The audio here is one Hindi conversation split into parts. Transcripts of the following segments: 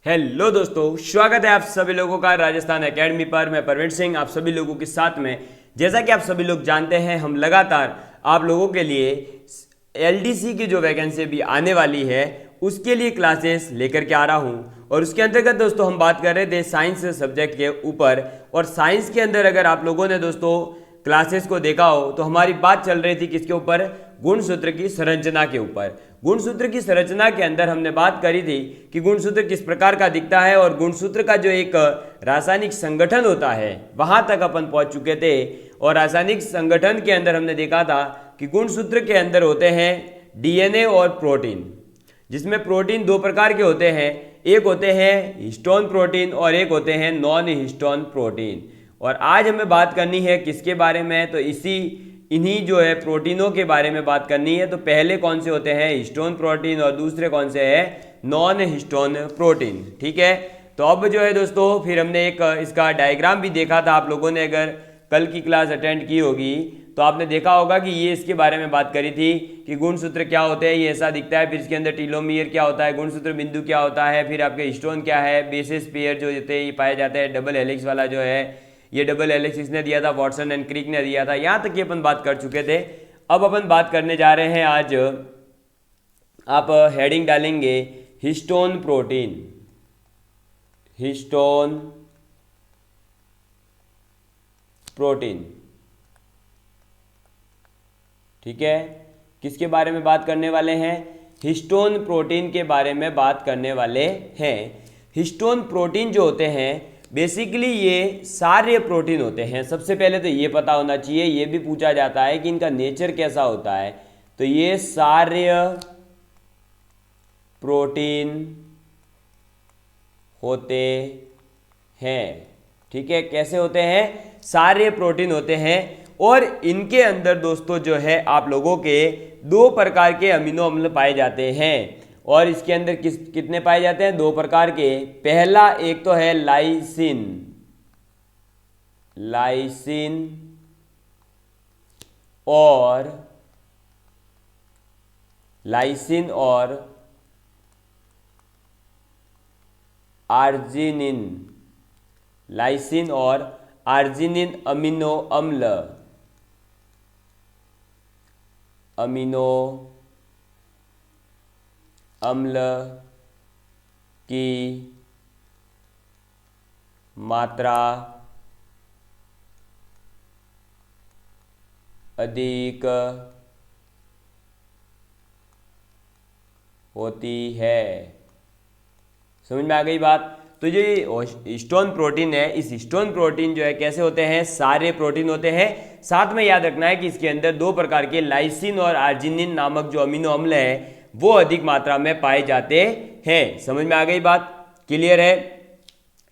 हेलो दोस्तों, स्वागत है आप सभी लोगों का राजस्थान एकेडमी पर। मैं परवीन सिंह आप सभी लोगों के साथ में। जैसा कि आप सभी लोग जानते हैं, हम लगातार आप लोगों के लिए एलडीसी की जो वैकेंसी भी आने वाली है उसके लिए क्लासेस लेकर के आ रहा हूं। और उसके अंतर्गत दोस्तों हम बात कर रहे थे साइंस सब्जेक्ट के ऊपर। और साइंस के अंदर अगर आप लोगों ने दोस्तों क्लासेस को देखा हो तो हमारी बात चल रही थी किसके ऊपर? गुणसूत्र की संरचना के ऊपर। गुणसूत्र की संरचना के अंदर हमने बात करी थी कि गुणसूत्र किस प्रकार का दिखता है और गुणसूत्र का जो एक रासायनिक संगठन होता है वहां तक अपन पहुंच चुके थे। और रासायनिक संगठन के अंदर हमने देखा था कि गुणसूत्र के अंदर होते हैं डीएनए और प्रोटीन, जिसमें प्रोटीन दो प्रकार के होते हैं। एक होते हैं हिस्टोन प्रोटीन और एक होते हैं नॉन हिस्टोन प्रोटीन। और आज हमें बात करनी है किसके बारे में? तो इन्हीं जो है प्रोटीनों के बारे में बात करनी है। तो पहले कौन से होते हैं? हिस्टोन प्रोटीन, और दूसरे कौन से हैं? Non histone protein. ठीक है, तो अब जो है दोस्तों फिर हमने एक इसका डायग्राम भी देखा था। आप लोगों ने अगर कल की क्लास अटेंड की होगी तो आपने देखा होगा कि ये इसके बारे में बात करी थी कि गुणसूत्र क्या होते हैं, ये ऐसा दिखता है। फिर इसके अंदर टीलोमियर क्या होता है, गुणसूत्र बिंदु क्या होता है, फिर आपके हिस्टोन क्या है, बेसिस पेयर जो होते हैं ये पाए जाते हैं। डबल हेलिक्स वाला जो है, ये डबल हेलिक्स इसने दिया था, वॉटसन एंड क्रिक ने दिया था। यहाँ तक की अपन बात कर चुके थे। अब अपन बात करने जा रहे हैं आज, आप हेडिंग डालेंगे हिस्टोन प्रोटीन। हिस्टोन प्रोटीन, ठीक है। किसके बारे में बात करने वाले हैं? हिस्टोन प्रोटीन के बारे में बात करने वाले हैं। हिस्टोन प्रोटीन जो होते हैं बेसिकली ये सारे प्रोटीन होते हैं। सबसे पहले तो ये पता होना चाहिए, ये भी पूछा जाता है कि इनका नेचर कैसा होता है। तो ये सारे प्रोटीन होते हैं, ठीक है। कैसे होते हैं? सारे प्रोटीन होते हैं। और इनके अंदर दोस्तों जो है आप लोगों के दो प्रकार के अमीनो अम्ल पाए जाते हैं। और इसके अंदर कितने पाए जाते हैं? दो प्रकार के। पहला एक तो है लाइसिन, लाइसिन और आर्जिनिन। लाइसिन और आर्जिनिन अमीनो अम्ल, अमीनो अम्ल की मात्रा अधिक होती है। समझ में आ गई बात? तो ये हिस्टोन प्रोटीन है, इस हिस्टोन प्रोटीन जो है कैसे होते हैं? सारे प्रोटीन होते हैं। साथ में याद रखना है कि इसके अंदर दो प्रकार के लाइसिन और आर्जिनिन नामक जो अमीनो अम्ल है वो अधिक मात्रा में पाए जाते हैं। समझ में आ गई बात? क्लियर है?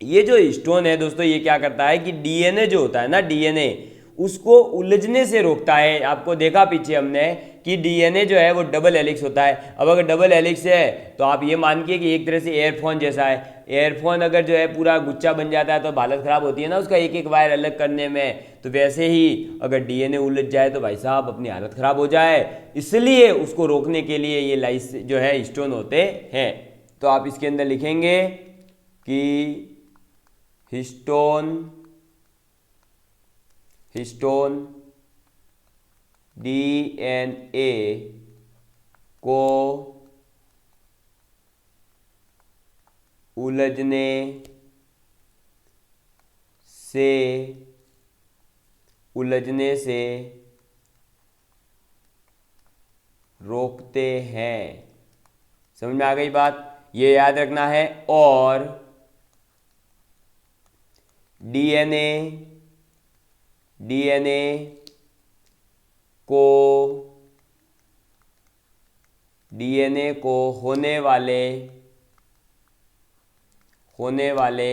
ये जो हिस्टोन है दोस्तों ये क्या करता है कि डीएनए जो होता है ना, डीएनए उसको उलझने से रोकता है। आपको देखा पीछे हमने कि डीएनए जो है वो डबल हेलिक्स होता है। अब अगर डबल हेलिक्स है तो आप ये मानिए कि एक तरह से एयरफोन जैसा है। एयरफोन अगर जो है पूरा गुच्छा बन जाता है तो हालत ख़राब होती है ना उसका एक एक वायर अलग करने में। तो वैसे ही अगर डीएनए उलझ जाए तो भाई साहब अपनी हालत ख़राब हो जाए। इसलिए उसको रोकने के लिए ये लाइस जो है हिस्टोन होते हैं। तो आप इसके अंदर लिखेंगे कि हिस्टोन डीएनए को उलझने से रोकते हैं। समझ में आ गई बात? ये याद रखना है। और डीएनए को होने वाले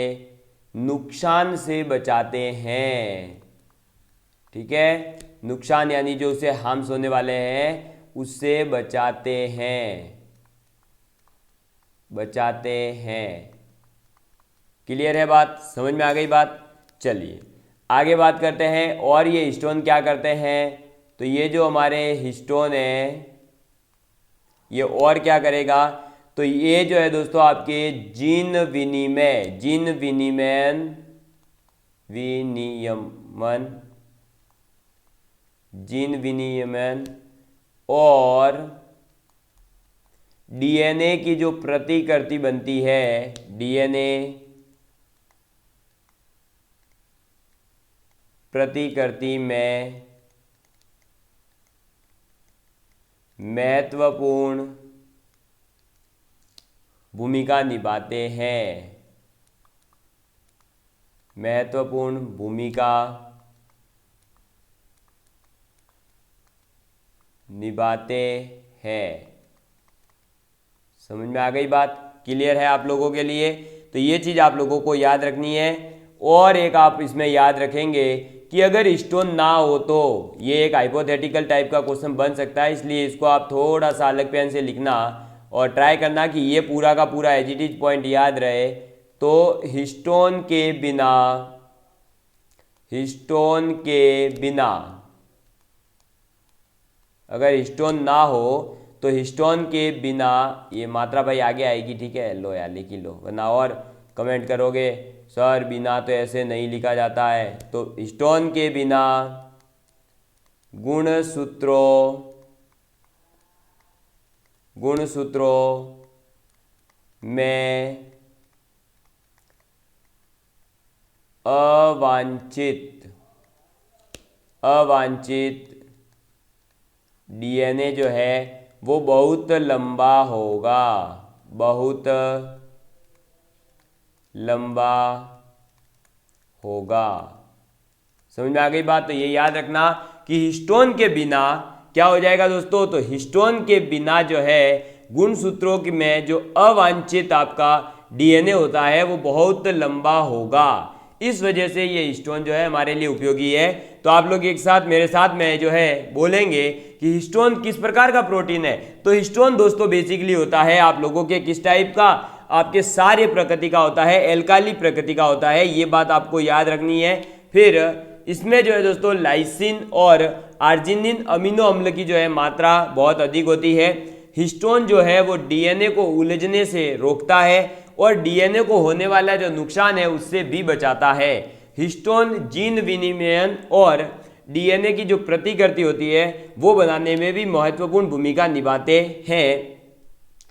नुकसान से बचाते हैं। ठीक है, नुकसान यानी जो उसे हार्म्स होने वाले हैं उससे बचाते हैं। क्लियर है बात? समझ में आ गई बात? चलिए आगे बात करते हैं। और ये हिस्टोन क्या करते हैं? तो ये जो हमारे हिस्टोन है ये और क्या करेगा? तो ये जो है दोस्तों आपके जीन विनियमन और डीएनए की जो प्रतिकृति बनती है, डीएनए प्रतिकृति में महत्वपूर्ण भूमिका निभाते हैं, महत्वपूर्ण भूमिका निभाते हैं। समझ में आ गई बात? क्लियर है आप लोगों के लिए? तो ये चीज़ आप लोगों को याद रखनी है। और एक आप इसमें याद रखेंगे कि अगर स्टोन ना हो तो ये एक हाइपोथेटिकल टाइप का क्वेश्चन बन सकता है, इसलिए इसको आप थोड़ा सा अलग पेन से लिखना और ट्राई करना कि ये पूरा का पूरा एज इट इज पॉइंट याद रहे। तो हिस्टोन के बिना अगर हिस्टोन ना हो तो हिस्टोन के बिना, ये मात्रा भाई आगे आएगी, ठीक है, लो यार लिख ही लो, वरना और कमेंट करोगे सर बिना तो ऐसे नहीं लिखा जाता है। तो हिस्टोन के बिना गुणसूत्रों में अवांछित डीएनए जो है वो बहुत लंबा होगा। समझ में आ गई बात? तो ये याद रखना कि हिस्टोन के बिना क्या हो जाएगा दोस्तों, तो हिस्टोन के बिना जो है गुणसूत्रों में जो अवांछित आपका डीएनए होता है वो बहुत लंबा होगा। इस वजह से ये हिस्टोन जो है हमारे लिए उपयोगी है। तो आप लोग एक साथ मेरे साथ में जो है बोलेंगे कि हिस्टोन किस प्रकार का प्रोटीन है। तो हिस्टोन दोस्तों बेसिकली होता है आप लोगों के किस टाइप का, आपके सारे प्रकृति का होता है, एल्काली प्रकृति का होता है, ये बात आपको याद रखनी है। फिर इसमें जो है दोस्तों लाइसिन और आर्जिनिन अमीनो अम्ल की जो है मात्रा बहुत अधिक होती है। हिस्टोन जो है वो डीएनए को उलझने से रोकता है और डीएनए को होने वाला जो नुकसान है उससे भी बचाता है। हिस्टोन जीन विनिमयन और डीएनए की जो प्रतिकृति होती है वो बनाने में भी महत्वपूर्ण भूमिका निभाते हैं।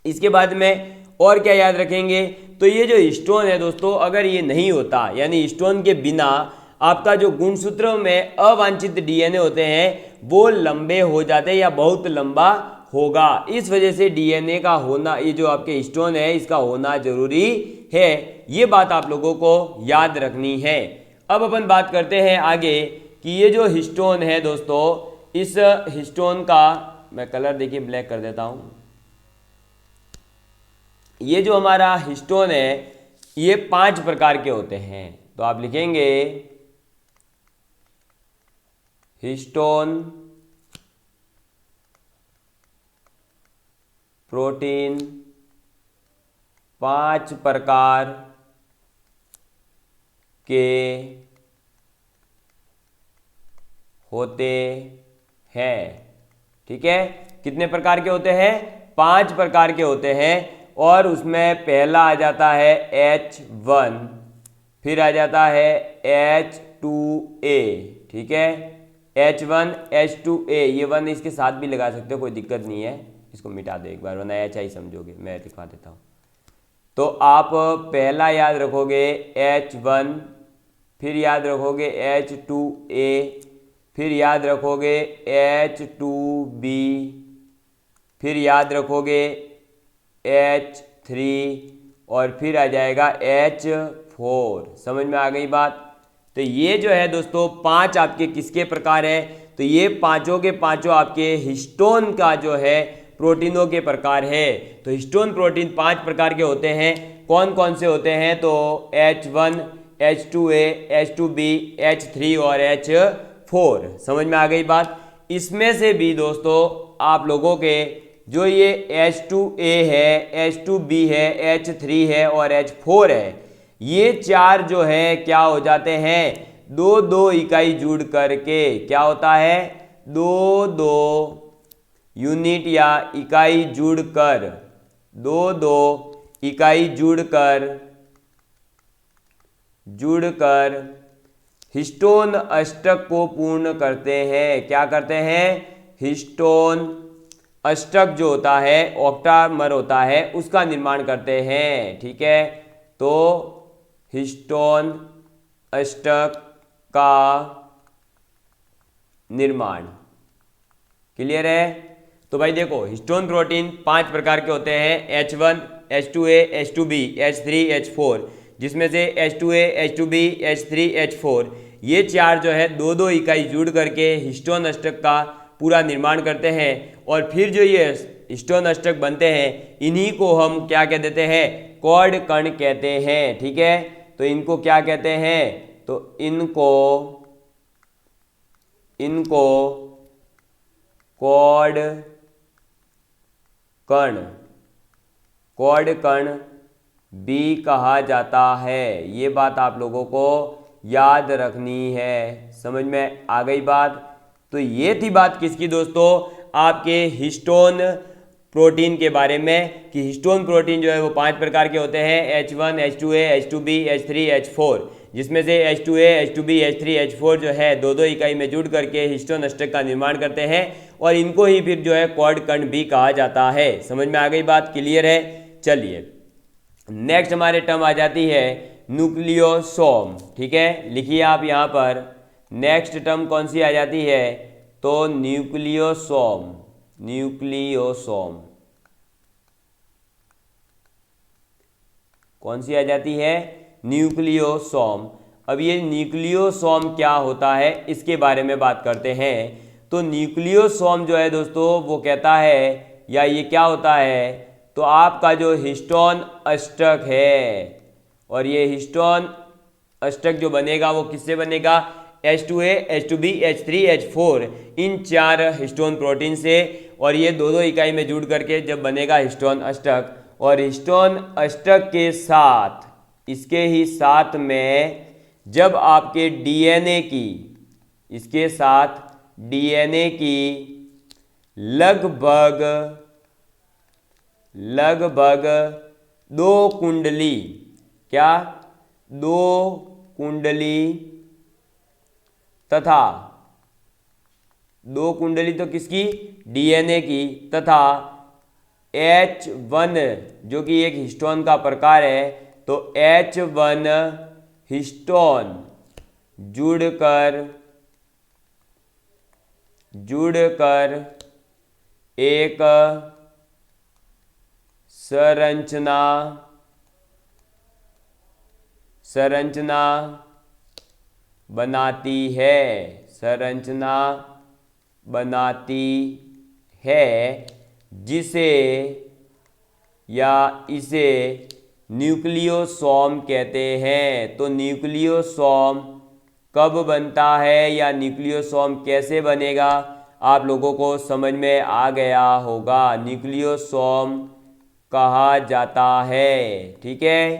इसके बाद में और क्या याद रखेंगे, तो ये जो हिस्टोन है दोस्तों अगर ये नहीं होता, यानी हिस्टोन के बिना आपका जो गुणसूत्रों में अवांछित डीएनए होते हैं वो लंबे हो जाते हैं या बहुत लंबा होगा। इस वजह से डीएनए का होना, ये जो आपके हिस्टोन है इसका होना जरूरी है। ये बात आप लोगों को याद रखनी है। अब अपन बात करते हैं आगे कि ये जो हिस्टोन है दोस्तों, इस हिस्टोन का मैं कलर देखिए ब्लैक कर देता हूं। ये जो हमारा हिस्टोन है ये 5 प्रकार के होते हैं। तो आप लिखेंगे हिस्टोन प्रोटीन 5 प्रकार के होते हैं। ठीक है, कितने प्रकार के होते हैं? 5 प्रकार के होते हैं। और उसमें पहला आ जाता है H1, फिर आ जाता है H2A। ठीक है, H1 H2A, ये 1 इसके साथ भी लगा सकते हो, कोई दिक्कत नहीं है। इसको मिटा दो एक बार वरना H ही समझोगे, मैं दिखा देता हूँ। तो आप पहला याद रखोगे H1, फिर याद रखोगे H2A, फिर याद रखोगे H2B, फिर याद रखोगे H3 और फिर आ जाएगा H4। समझ में आ गई बात? तो ये जो है दोस्तों 5 आपके किसके प्रकार है? तो ये पांचों के पांचों आपके हिस्टोन का जो है प्रोटीनों के प्रकार है। तो हिस्टोन प्रोटीन 5 प्रकार के होते हैं। कौन कौन से होते हैं? तो H1, H2A, H2B, H3 और H4। समझ में आ गई बात? इसमें से भी दोस्तों आप लोगों के जो ये H2A है, H2B है, H3 है और H4 है, ये 4 जो है क्या हो जाते हैं? 2-2 इकाई जुड़ करके क्या होता है? 2-2 यूनिट या इकाई जुड़कर दो दो इकाई जुड़कर हिस्टोन अष्टक को पूर्ण करते हैं। क्या करते हैं? हिस्टोन अष्टक जो होता है, ऑक्टामर होता है, उसका निर्माण करते हैं। ठीक है, तो हिस्टोन अष्टक का निर्माण। क्लियर है? तो भाई देखो, हिस्टोन प्रोटीन 5 प्रकार के होते हैं, H1, H2A, H2B, H3, H4, जिसमें से H2A, H2B, H3, H4 ये 4 जो है दो दो इकाई जुड़ करके हिस्टोन अष्टक का पूरा निर्माण करते हैं। और फिर जो ये हिस्टोन अष्टक बनते हैं, इन्हीं को हम क्या कह देते हैं? कॉर्ड कण कहते हैं। ठीक है, तो इनको क्या कहते हैं? तो इनको कॉर्ड कण भी कहा जाता है। ये बात आप लोगों को याद रखनी है। समझ में आ गई बात? तो ये थी बात किसकी दोस्तों? आपके हिस्टोन प्रोटीन के बारे में, कि हिस्टोन प्रोटीन जो है वो 5 प्रकार के होते हैं, H1, H2A, H2B, H3, H4, जिसमें से H2A, H2B, H3, H4 जो है दो दो इकाई में जुड़ करके हिस्टोन अष्टक का निर्माण करते हैं, और इनको ही फिर जो है कॉर्ड कण भी कहा जाता है। समझ में आ गई बात? क्लियर है? चलिए नेक्स्ट हमारे टर्म आ जाती है न्यूक्लियोसोम। ठीक है, लिखिए आप यहाँ पर नेक्स्ट टर्म कौन सी आ जाती है? तो न्यूक्लियोसोम। कौन सी आ जाती है? न्यूक्लियोसोम। अब ये न्यूक्लियोसोम क्या होता है, इसके बारे में बात करते हैं। तो न्यूक्लियोसोम जो है दोस्तों, वो कहता है, या ये क्या होता है? तो आपका जो हिस्टोन अष्टक है, और ये हिस्टोन अष्टक जो बनेगा वो किससे बनेगा? H2A, H2B, H3, H4, इन 4 हिस्टोन प्रोटीन से, और ये दो दो इकाई में जुड़ करके जब बनेगा हिस्टोन अष्टक, और हिस्टोन अष्टक के साथ, इसके ही साथ में जब आपके डीएनए की, इसके साथ डीएनए की लगभग 2 कुंडली, क्या? 2 कुंडली, तथा 2 कुंडली तो किसकी? डीएनए की, तथा H1 जो कि एक हिस्टोन का प्रकार है, तो H1 हिस्टोन जुड़कर एक संरचना बनाती है, जिसे या इसे न्यूक्लियोसोम कहते हैं। तो न्यूक्लियोसोम कब बनता है, या न्यूक्लियोसोम कैसे बनेगा, आप लोगों को समझ में आ गया होगा। न्यूक्लियोसोम कहा जाता है। ठीक है,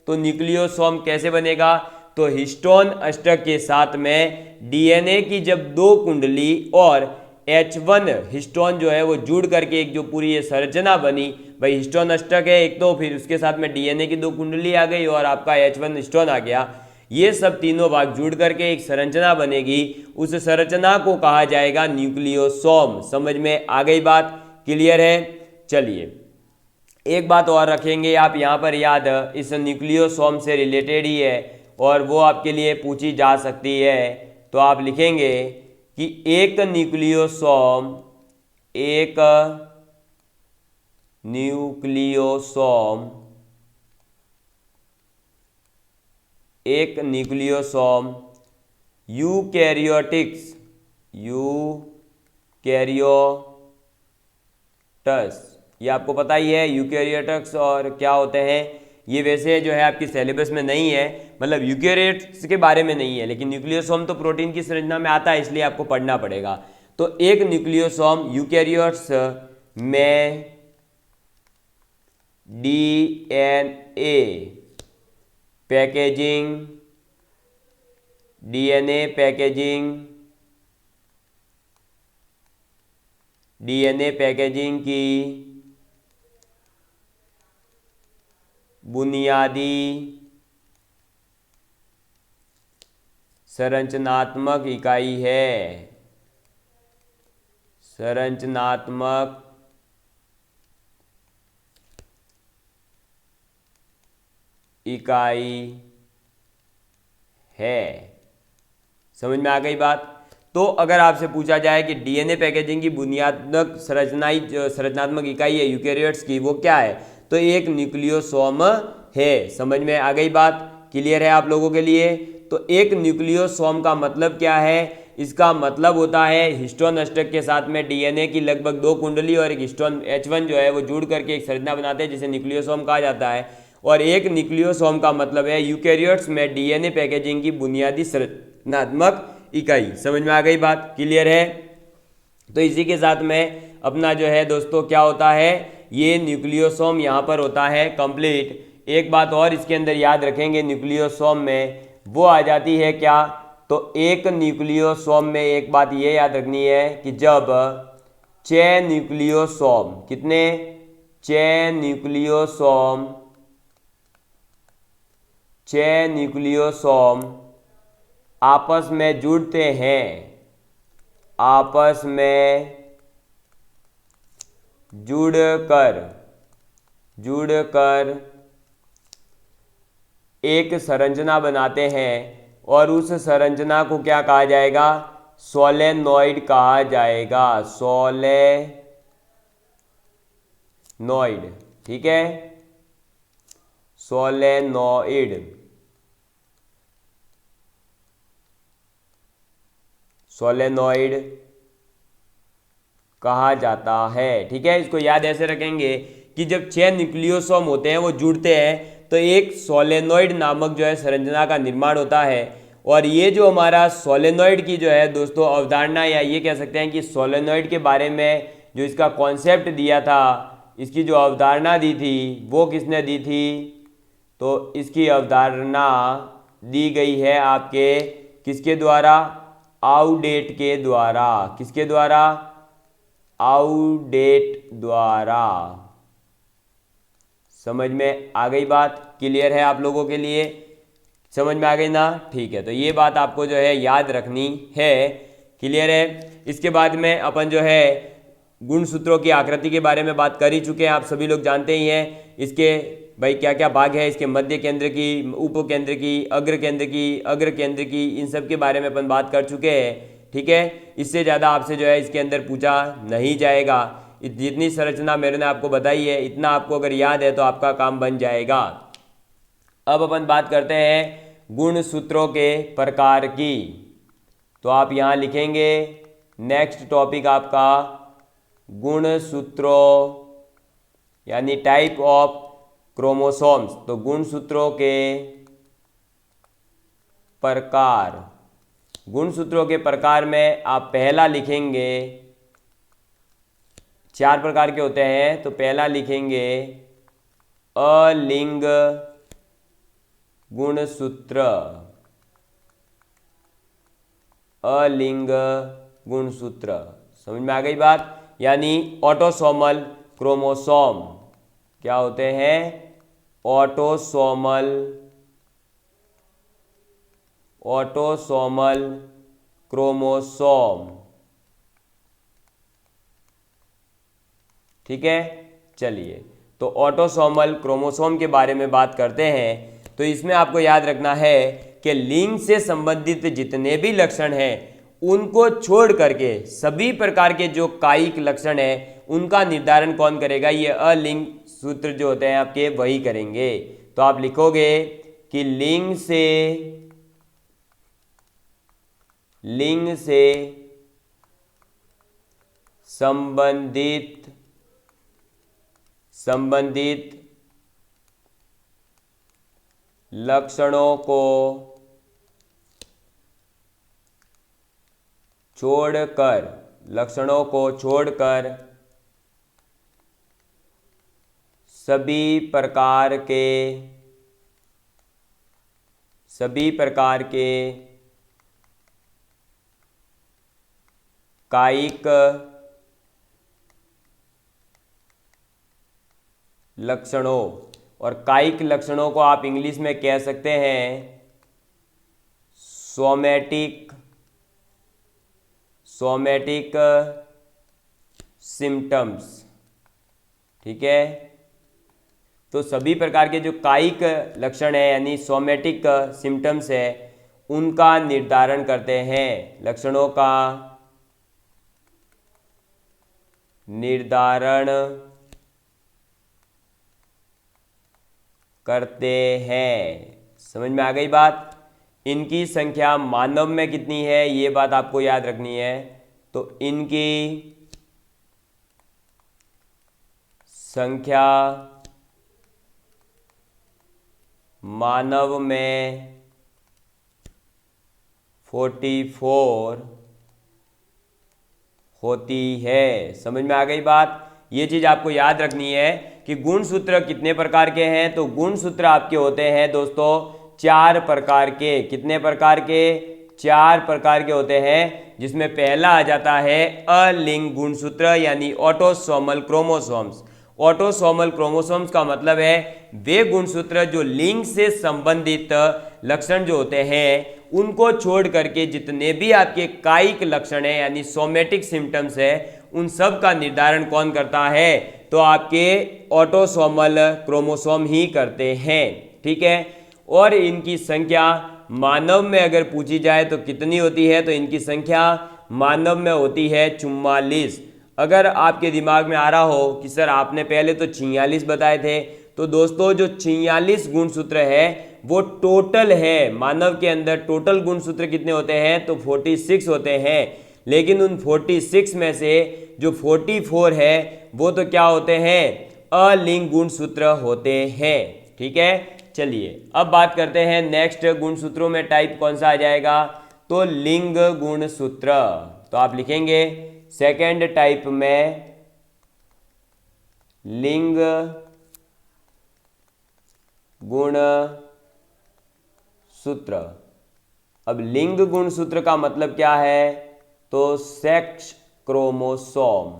तो न्यूक्लियोसोम कैसे बनेगा? तो हिस्टोन अष्टक के साथ में डीएनए की जब 2 कुंडली और H1 हिस्टोन जो है वो जुड़ करके एक जो पूरी ये संरचना बनी, भाई हिस्टोन अष्टक है एक, तो फिर उसके साथ में डीएनए की 2 कुंडली आ गई और आपका H1 हिस्टोन आ गया, ये सब तीनों भाग जुड़ करके एक संरचना बनेगी। उस संरचना को कहा जाएगा न्यूक्लियोसोम। समझ में आ गई बात? क्लियर है? चलिए एक बात और रखेंगे आप यहाँ पर याद, इस न्यूक्लियोसोम से रिलेटेड ही है और वो आपके लिए पूछी जा सकती है। तो आप लिखेंगे कि एक न्यूक्लियोसोम यूकैरियोट्स, ये आपको पता ही है यूकैरियोट्स और क्या होते हैं। ये वैसे जो है आपकी सिलेबस में नहीं है, मतलब यूकैरियोट्स के बारे में नहीं है, लेकिन न्यूक्लियोसोम तो प्रोटीन की संरचना में आता है, इसलिए आपको पढ़ना पड़ेगा। तो एक न्यूक्लियोसोम यूकैरियोट्स में डीएनए पैकेजिंग की बुनियादी संरचनात्मक इकाई है। संरचनात्मक इकाई है। समझ में आ गई बात। तो अगर आपसे पूछा जाए कि डीएनए पैकेजिंग की बुनियादक संरचनात्मक इकाई है यूकेरियोट्स की, वो क्या है, तो एक न्यूक्लियोसोम है। समझ में आ गई बात, क्लियर है आप लोगों के लिए। तो एक न्यूक्लियोसोम का मतलब क्या है, इसका मतलब होता है हिस्टोन अष्टक के साथ में डीएनए की लगभग 2 कुंडली और एक हिस्टोन H1 जो है वो जुड़ करके एक संरचना बनाते हैं जिसे न्यूक्लियोसोम कहा जाता है। और एक न्यूक्लियोसोम का मतलब है यूकेरियोट्स में डीएनए पैकेजिंग की बुनियादी संरचनात्मक इकाई। समझ में आ गई बात, क्लियर है। तो इसी के साथ में अपना जो है दोस्तों क्या होता है, ये न्यूक्लियोसोम यहाँ पर होता है कंप्लीट। एक बात और इसके अंदर याद रखेंगे न्यूक्लियोसोम में, वो आ जाती है क्या, तो एक न्यूक्लियोसोम में एक बात ये याद रखनी है कि जब 6 न्यूक्लियोसोम, कितने, 6 न्यूक्लियोसोम, 6 न्यूक्लियोसोम आपस में जुड़ते हैं, आपस में जुड़कर एक संरचना बनाते हैं और उस संरचना को क्या कहा जाएगा, सोलेनॉइड कहा जाएगा। सोलेनॉइड, ठीक है, सोलेनॉइड, सोलेनॉइड कहा जाता है। ठीक है, इसको याद ऐसे रखेंगे कि जब 6 न्यूक्लियोसोम होते हैं वो जुड़ते हैं तो एक सोलेनॉइड नामक जो है संरचना का निर्माण होता है। और ये जो हमारा सोलेनॉइड की जो है दोस्तों अवधारणा, या ये कह सकते हैं कि सोलेनॉइड के बारे में जो इसका कॉन्सेप्ट दिया था, इसकी जो अवधारणा दी थी वो किसने दी थी, तो इसकी अवधारणा दी गई है आपके किसके द्वारा, आउडेट के द्वारा। किसके द्वारा, आउडेट द्वारा। समझ में आ गई बात, क्लियर है आप लोगों के लिए, समझ में आ गई ना, ठीक है। तो ये बात आपको जो है याद रखनी है, क्लियर है। इसके बाद में अपन जो है गुणसूत्रों की आकृति के बारे में बात कर ही चुके हैं, आप सभी लोग जानते ही हैं इसके भाई क्या क्या भाग है, इसके मध्य केंद्र की, उप केंद्र की, अग्र केंद्र की, अग्र केंद्र की, इन सब के बारे में अपन बात कर चुके हैं। ठीक है, इससे ज़्यादा आपसे जो है इसके अंदर पूछा नहीं जाएगा। जितनी संरचना मैंने आपको बताई है इतना आपको अगर याद है तो आपका काम बन जाएगा। अब अपन बात करते हैं गुणसूत्रों के प्रकार की। तो आप यहाँ लिखेंगे नेक्स्ट टॉपिक आपका गुणसूत्रों यानी टाइप ऑफ क्रोमोसोम्स। तो गुणसूत्रों के प्रकार, गुणसूत्रों के प्रकार में आप पहला लिखेंगे, 4 प्रकार के होते हैं। तो पहला लिखेंगे अलिंग गुणसूत्र, अलिंग गुणसूत्र। समझ में आ गई बात, यानी ऑटोसोमल क्रोमोसोम। क्या होते हैं, ऑटोसोमल, ऑटोसोमल क्रोमोसोम। ठीक है, चलिए तो ऑटोसोमल क्रोमोसोम के बारे में बात करते हैं। तो इसमें आपको याद रखना है कि लिंग से संबंधित जितने भी लक्षण हैं उनको छोड़ करके सभी प्रकार के जो कायिक लक्षण हैं उनका निर्धारण कौन करेगा, ये अलिंग सूत्र जो होते हैं आपके वही करेंगे। तो आप लिखोगे कि लिंग से संबंधित लक्षणों को छोड़कर सभी प्रकार के कायिक लक्षणों और कायिक लक्षणों को आप इंग्लिश में कह सकते हैं सोमैटिक सिम्टम्स। ठीक है, तो सभी प्रकार के जो कायिक लक्षण है यानी सोमैटिक सिम्टम्स है उनका निर्धारण करते हैं, लक्षणों का निर्धारण करते हैं। समझ में आ गई बात। इनकी संख्या मानव में कितनी है ये बात आपको याद रखनी है। तो इनकी संख्या मानव में 44 होती है। समझ में आ गई बात। ये चीज आपको याद रखनी है कि गुणसूत्र कितने प्रकार के हैं। तो गुणसूत्र आपके होते हैं दोस्तों 4 प्रकार के। कितने प्रकार के? 4 प्रकार के होते हैं, जिसमें पहला आ जाता है अलिंग गुणसूत्र यानी ऑटोसोमल क्रोमोसोम्स। ऑटोसोमल क्रोमोसोम्स का मतलब है वे गुणसूत्र जो लिंग से संबंधित लक्षण जो होते हैं उनको छोड़ करके जितने भी आपके कायिक लक्षण है यानी सोमैटिक सिम्टम्स है उन सब का निर्धारण कौन करता है? तो आपके ऑटोसोमल क्रोमोसोम ही करते हैं। ठीक है, और इनकी संख्या मानव में अगर पूछी जाए तो कितनी होती है? तो इनकी संख्या मानव में होती है 44। अगर आपके दिमाग में आ रहा हो कि सर आपने पहले तो 46 बताए थे, तो दोस्तों जो 46 गुणसूत्र है वो टोटल है। मानव के अंदर टोटल गुणसूत्र कितने होते हैं? तो 46 होते हैं, लेकिन उन 46 में से जो 44 है वो तो क्या होते हैं? अलिंग गुणसूत्र होते हैं। ठीक है, चलिए अब बात करते हैं नेक्स्ट गुणसूत्रों में टाइप कौन सा आ जाएगा? तो लिंग गुणसूत्र। तो आप लिखेंगे सेकेंड टाइप में लिंग गुण सूत्र। अब लिंग गुण सूत्र का मतलब क्या है? तो सेक्स क्रोमोसोम।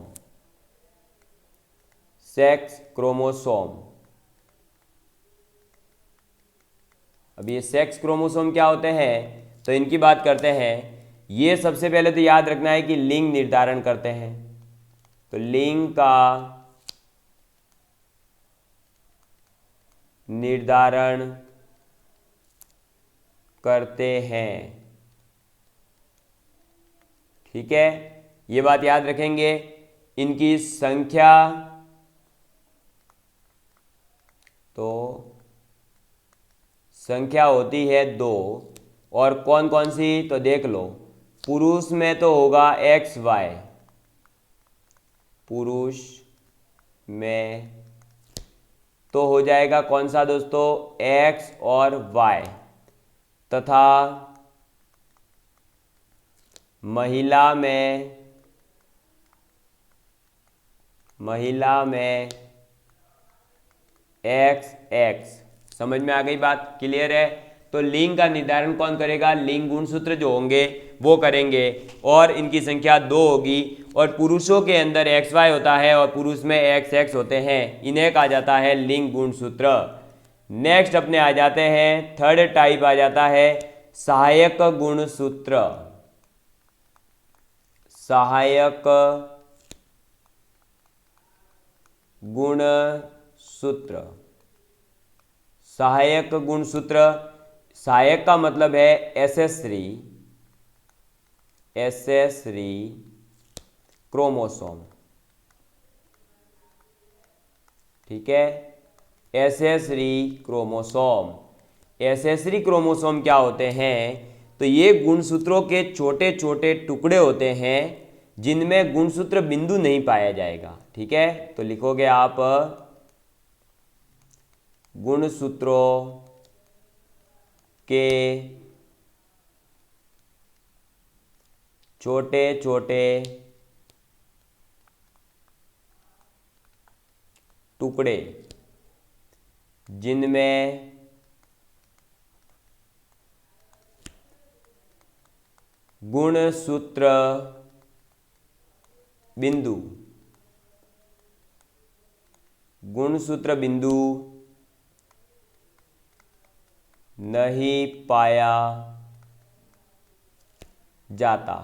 Sex chromosome. अब ये सेक्स क्रोमोसोम क्या होते हैं तो इनकी बात करते हैं। ये सबसे पहले तो याद रखना है कि लिंग निर्धारण करते हैं। तो लिंग का निर्धारण करते हैं। ठीक है, ये बात याद रखेंगे। इनकी संख्या तो संख्या होती है 2। और कौन कौन सी? तो देख लो, पुरुष में तो होगा XY, पुरुष में तो हो जाएगा कौन सा दोस्तों? X और Y। तथा महिला में XX। समझ में आ गई बात? क्लियर है? तो लिंग का निर्धारण कौन करेगा? लिंग गुणसूत्र जो होंगे वो करेंगे, और इनकी संख्या 2 होगी। और पुरुषों के अंदर XY होता है और पुरुष में XX होते हैं, इन्हें कहा जाता है लिंग गुणसूत्र। नेक्स्ट अपने आ जाते हैं थर्ड टाइप आ जाता है सहायक गुणसूत्र। सहायक गुणसूत्र। सहायक गुणसूत्र, सहायक का मतलब है एसेसरी क्रोमोसोम। ठीक है, एसेसरी क्रोमोसोम। एसेसरी क्रोमोसोम क्या होते हैं? तो ये गुणसूत्रों के छोटे छोटे टुकड़े होते हैं जिनमें गुणसूत्र बिंदु नहीं पाया जाएगा। ठीक है, तो लिखोगे आप गुणसूत्रों के छोटे छोटे टुकड़े जिनमें गुणसूत्र बिंदु नहीं पाया जाता।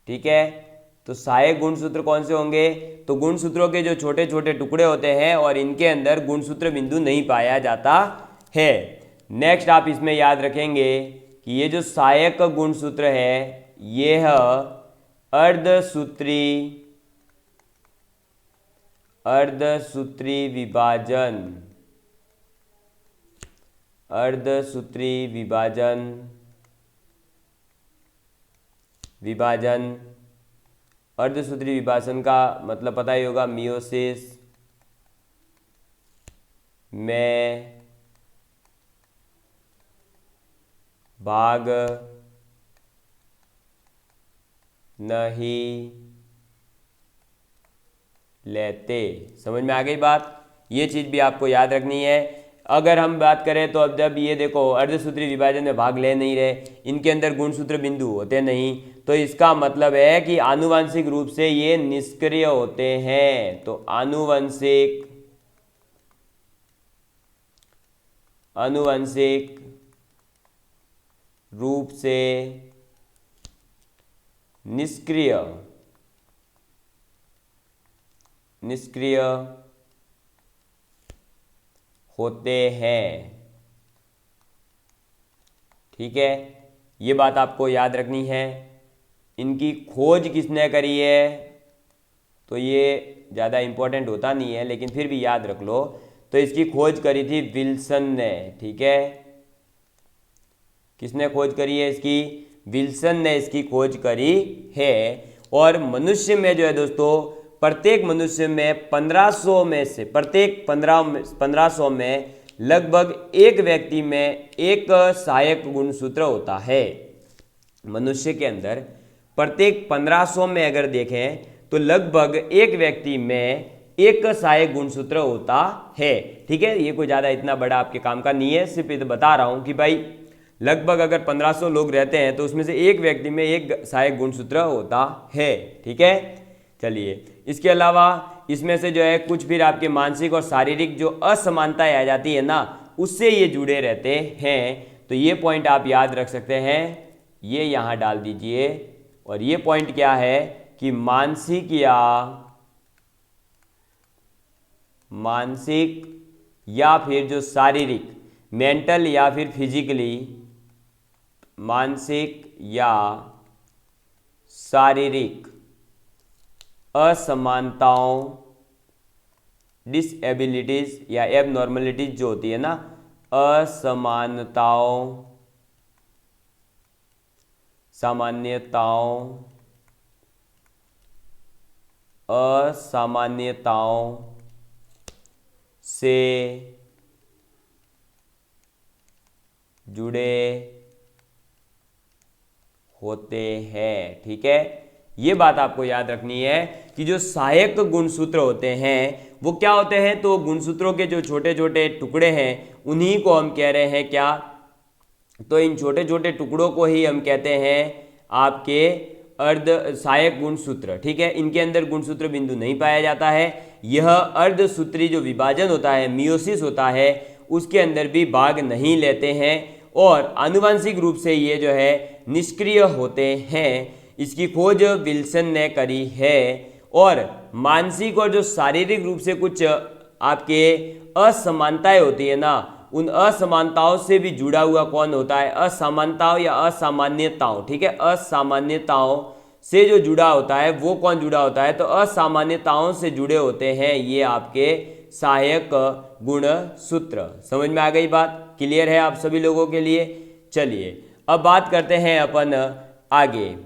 ठीक है, तो सहायक गुणसूत्र कौन से होंगे? तो गुणसूत्रों के जो छोटे छोटे टुकड़े होते हैं और इनके अंदर गुणसूत्र बिंदु नहीं पाया जाता है। नेक्स्ट आप इसमें याद रखेंगे कि ये जो सहायक गुणसूत्र है यह अर्धसूत्री विभाजन अर्धसूत्री विभाजन का मतलब पता ही होगा, मियोसिस में भाग नहीं लेते। समझ में आ गई बात? ये चीज भी आपको याद रखनी है। अगर हम बात करें तो अब जब ये देखो अर्धसूत्री विभाजन में भाग ले नहीं रहे, इनके अंदर गुणसूत्र बिंदु होते नहीं, तो इसका मतलब है कि आनुवंशिक रूप से ये निष्क्रिय होते हैं। तो आनुवंशिक रूप से निष्क्रिय होते हैं। ठीक है, ये बात आपको याद रखनी है। इनकी खोज किसने करी है? तो ये ज़्यादा इम्पोर्टेंट होता नहीं है, लेकिन फिर भी याद रख लो। तो इसकी खोज करी थी विल्सन ने। ठीक है, किसने खोज करी है इसकी? विल्सन ने इसकी खोज करी है। और मनुष्य में जो है दोस्तों, प्रत्येक मनुष्य में 1500 में से प्रत्येक 1500 में लगभग एक व्यक्ति में एक सहायक गुणसूत्र होता है। मनुष्य के अंदर प्रत्येक 1500 में अगर देखें तो लगभग एक व्यक्ति में एक सहायक गुणसूत्र होता है। ठीक है, ये कोई ज़्यादा इतना बड़ा आपके काम का नहीं है, सिर्फ ये तो बता रहा हूँ कि भाई लगभग अगर 1500 लोग रहते हैं तो उसमें से एक व्यक्ति में एक सहायक गुणसूत्र होता है। ठीक है, चलिए इसके अलावा इसमें से जो है कुछ फिर आपके मानसिक और शारीरिक जो असमानताएं आ जाती है ना, उससे ये जुड़े रहते हैं। तो ये पॉइंट आप याद रख सकते हैं, ये यहाँ डाल दीजिए। और ये पॉइंट क्या है कि मानसिक या फिर जो शारीरिक, मेंटल या फिर फिजिकली, मानसिक या शारीरिक असमानताओं, डिसएबिलिटीज या एबनॉर्मलिटीज जो होती है ना, असामान्यताओं से जुड़े होते हैं। ठीक है, ये बात आपको याद रखनी है कि जो सहायक गुणसूत्र होते हैं वो क्या होते हैं? तो गुणसूत्रों के जो छोटे छोटे टुकड़े हैं उन्हीं को हम कह रहे हैं क्या? तो इन छोटे छोटे टुकड़ों को ही हम कहते हैं आपके अर्ध सहायक गुणसूत्र। ठीक है, इनके अंदर गुणसूत्र बिंदु नहीं पाया जाता है। यह अर्धसूत्री जो विभाजन होता है, मियोसिस होता है, उसके अंदर भी भाग नहीं लेते हैं और आनुवंशिक रूप से ये जो है निष्क्रिय होते हैं। इसकी खोज विल्सन ने करी है। और मानसिक और जो शारीरिक रूप से कुछ आपके असमानताएं होती है ना, उन असमानताओं से भी जुड़ा हुआ कौन होता है? असमानताओं या असामान्यताओं। ठीक है, असामान्यताओं से जो जुड़ा होता है वो कौन जुड़ा होता है? तो असामान्यताओं से जुड़े होते हैं ये आपके सहायक गुणसूत्र। समझ में आ गई बात? क्लियर है आप सभी लोगों के लिए? चलिए अब बात करते हैं अपन आगे।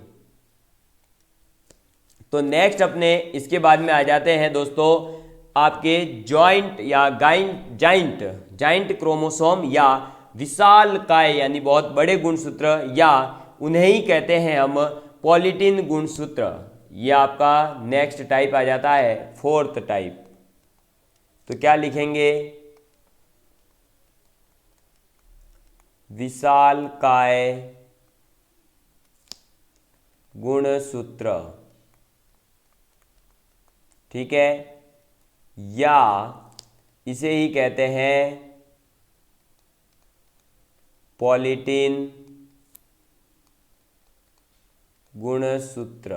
तो नेक्स्ट अपने इसके बाद में आ जाते हैं दोस्तों आपके जॉइंट या जाइंट क्रोमोसोम या विशालकाय यानी बहुत बड़े गुणसूत्र, या उन्हें ही कहते हैं हम पॉलीटिन गुणसूत्र। ये आपका नेक्स्ट टाइप आ जाता है, फोर्थ टाइप। तो क्या लिखेंगे? विशालकाय गुणसूत्र। ठीक है, या इसे ही कहते हैं पॉलीटीन गुणसूत्र।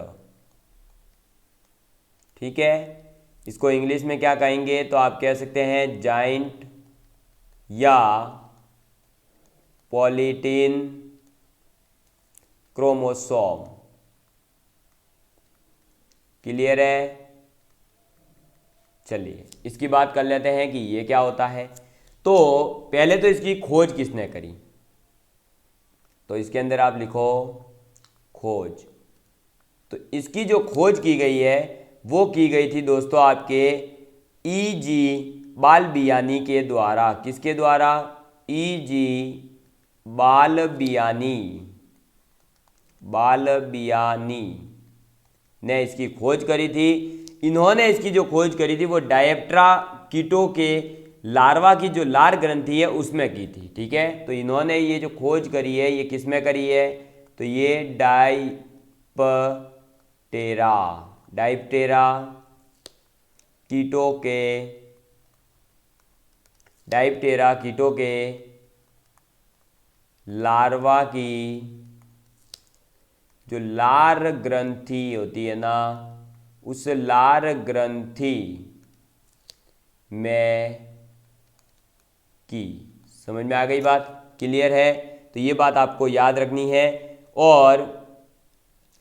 ठीक है, इसको इंग्लिश में क्या कहेंगे तो आप कह सकते हैं जाइंट या पॉलीटीन क्रोमोसोम। क्लियर है? चलिए इसकी बात कर लेते हैं कि ये क्या होता है। तो पहले तो इसकी खोज किसने करी, तो इसके अंदर आप लिखो खोज। तो इसकी जो खोज की गई है वो की गई थी दोस्तों आपके E.G. बालबियानी के द्वारा। किसके द्वारा? E.G. बालबियानी ने इसकी खोज करी थी। इन्होंने इसकी जो खोज करी थी वो डायप्टेरा कीटों के लार्वा की जो लार ग्रंथि है उसमें की थी। ठीक है, तो इन्होंने ये जो खोज करी है ये किस में करी है, तो ये डायप्टेरा कीटों के लार्वा की जो लार ग्रंथि होती है ना, उस लार ग्रंथि में की। समझ में आ गई बात? क्लियर है? तो ये बात आपको याद रखनी है। और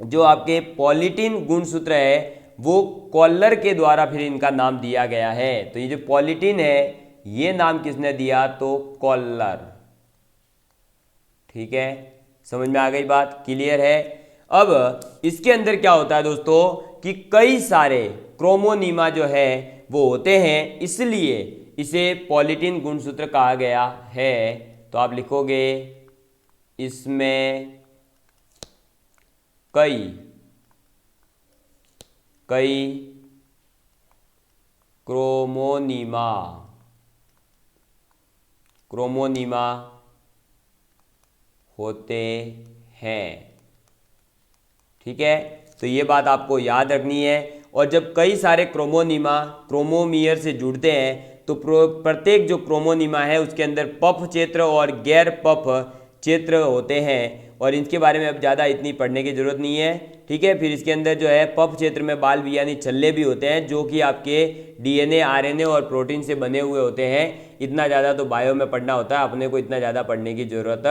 जो आपके पॉलीटीन गुणसूत्र है वो कॉलर के द्वारा फिर इनका नाम दिया गया है। तो ये जो पॉलीटीन है ये नाम किसने दिया, तो कॉलर। ठीक है, समझ में आ गई बात? क्लियर है? अब इसके अंदर क्या होता है दोस्तों कि कई सारे क्रोमोनीमा जो है वो होते हैं, इसलिए इसे पॉलीटीन गुणसूत्र कहा गया है। तो आप लिखोगे इसमें कई क्रोमोनीमा होते हैं। ठीक है, तो ये बात आपको याद रखनी है। और जब कई सारे क्रोमोमियर से जुड़ते हैं तो प्रत्येक जो क्रोमोनीमा है उसके अंदर पफ क्षेत्र और गैर पफ क्षेत्र होते हैं, और इनके बारे में अब ज़्यादा इतनी पढ़ने की जरूरत नहीं है। ठीक है, फिर इसके अंदर जो है पफ क्षेत्र में बालबियानी छल्ले भी होते हैं जो कि आपके DNA, RNA और प्रोटीन से बने हुए होते हैं। इतना ज़्यादा तो बायो में पढ़ना होता है, अपने को इतना ज़्यादा पढ़ने की ज़रूरत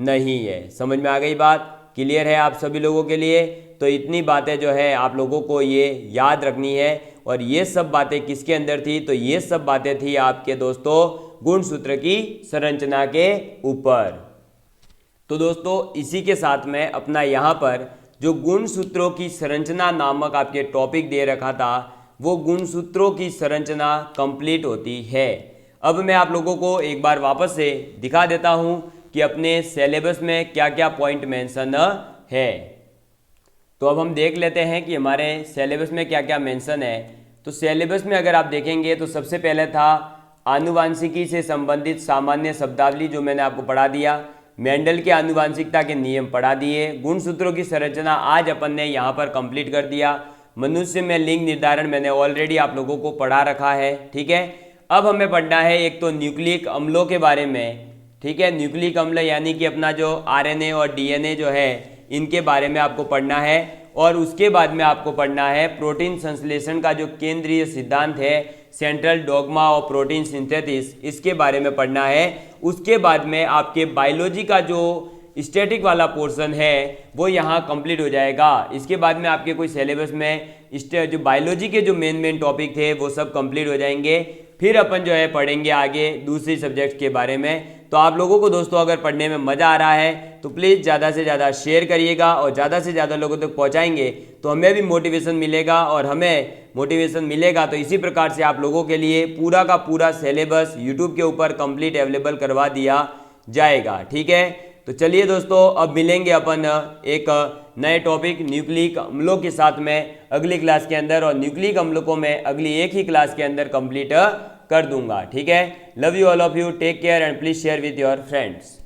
नहीं है। समझ में आ गई बात? क्लियर है आप सभी लोगों के लिए? तो इतनी बातें जो है आप लोगों को ये याद रखनी है। और ये सब बातें किसके अंदर थी, तो ये सब बातें थी आपके दोस्तों गुणसूत्र की संरचना के ऊपर। तो दोस्तों इसी के साथ में अपना यहाँ पर जो गुणसूत्रों की संरचना नामक आपके टॉपिक दे रखा था वो गुणसूत्रों की संरचना कंप्लीट होती है। अब मैं आप लोगों को एक बार वापस से दिखा देता हूँ कि अपने सिलेबस में क्या क्या पॉइंट मेंशन है। तो अब हम देख लेते हैं कि हमारे सिलेबस में क्या क्या मेंशन है। तो सिलेबस में अगर आप देखेंगे तो सबसे पहले था आनुवांशिकी से संबंधित सामान्य शब्दावली, जो मैंने आपको पढ़ा दिया। मेंडल के आनुवांशिकता के नियम पढ़ा दिए। गुणसूत्रों की संरचना आज अपन ने यहाँ पर कंप्लीट कर दिया। मनुष्य में लिंग निर्धारण मैंने ऑलरेडी आप लोगों को पढ़ा रखा है। ठीक है, अब हमें पढ़ना है एक तो न्यूक्लिक अम्लों के बारे में। ठीक है, न्यूक्लिक अम्ल यानी कि अपना जो RNA और DNA जो है इनके बारे में आपको पढ़ना है। और उसके बाद में आपको पढ़ना है प्रोटीन संश्लेषण का जो केंद्रीय सिद्धांत है, central dogma of protein synthesis, इसके बारे में पढ़ना है। उसके बाद में आपके बायोलॉजी का जो स्टैटिक वाला पोर्शन है वो यहाँ कंप्लीट हो जाएगा। इसके बाद में आपके कोई सिलेबस में जो बायोलॉजी के जो मेन टॉपिक थे वो सब कंप्लीट हो जाएंगे। फिर अपन जो है पढ़ेंगे आगे दूसरी सब्जेक्ट के बारे में। तो आप लोगों को दोस्तों अगर पढ़ने में मज़ा आ रहा है तो प्लीज़ ज़्यादा से ज़्यादा शेयर करिएगा, और ज़्यादा से ज़्यादा लोगों तक पहुँचाएंगे तो हमें भी मोटिवेशन मिलेगा। और हमें मोटिवेशन मिलेगा तो इसी प्रकार से आप लोगों के लिए पूरा का पूरा सिलेबस यूट्यूब के ऊपर कंप्लीट अवेलेबल करवा दिया जाएगा। ठीक है, तो चलिए दोस्तों अब मिलेंगे अपन एक नए टॉपिक न्यूक्लिक अम्लों के साथ में अगली क्लास के अंदर, और न्यूक्लिक अम्लों को मैं अगली एक ही क्लास के अंदर कंप्लीट कर दूंगा। ठीक है, love you all of you, take care and please share with your friends.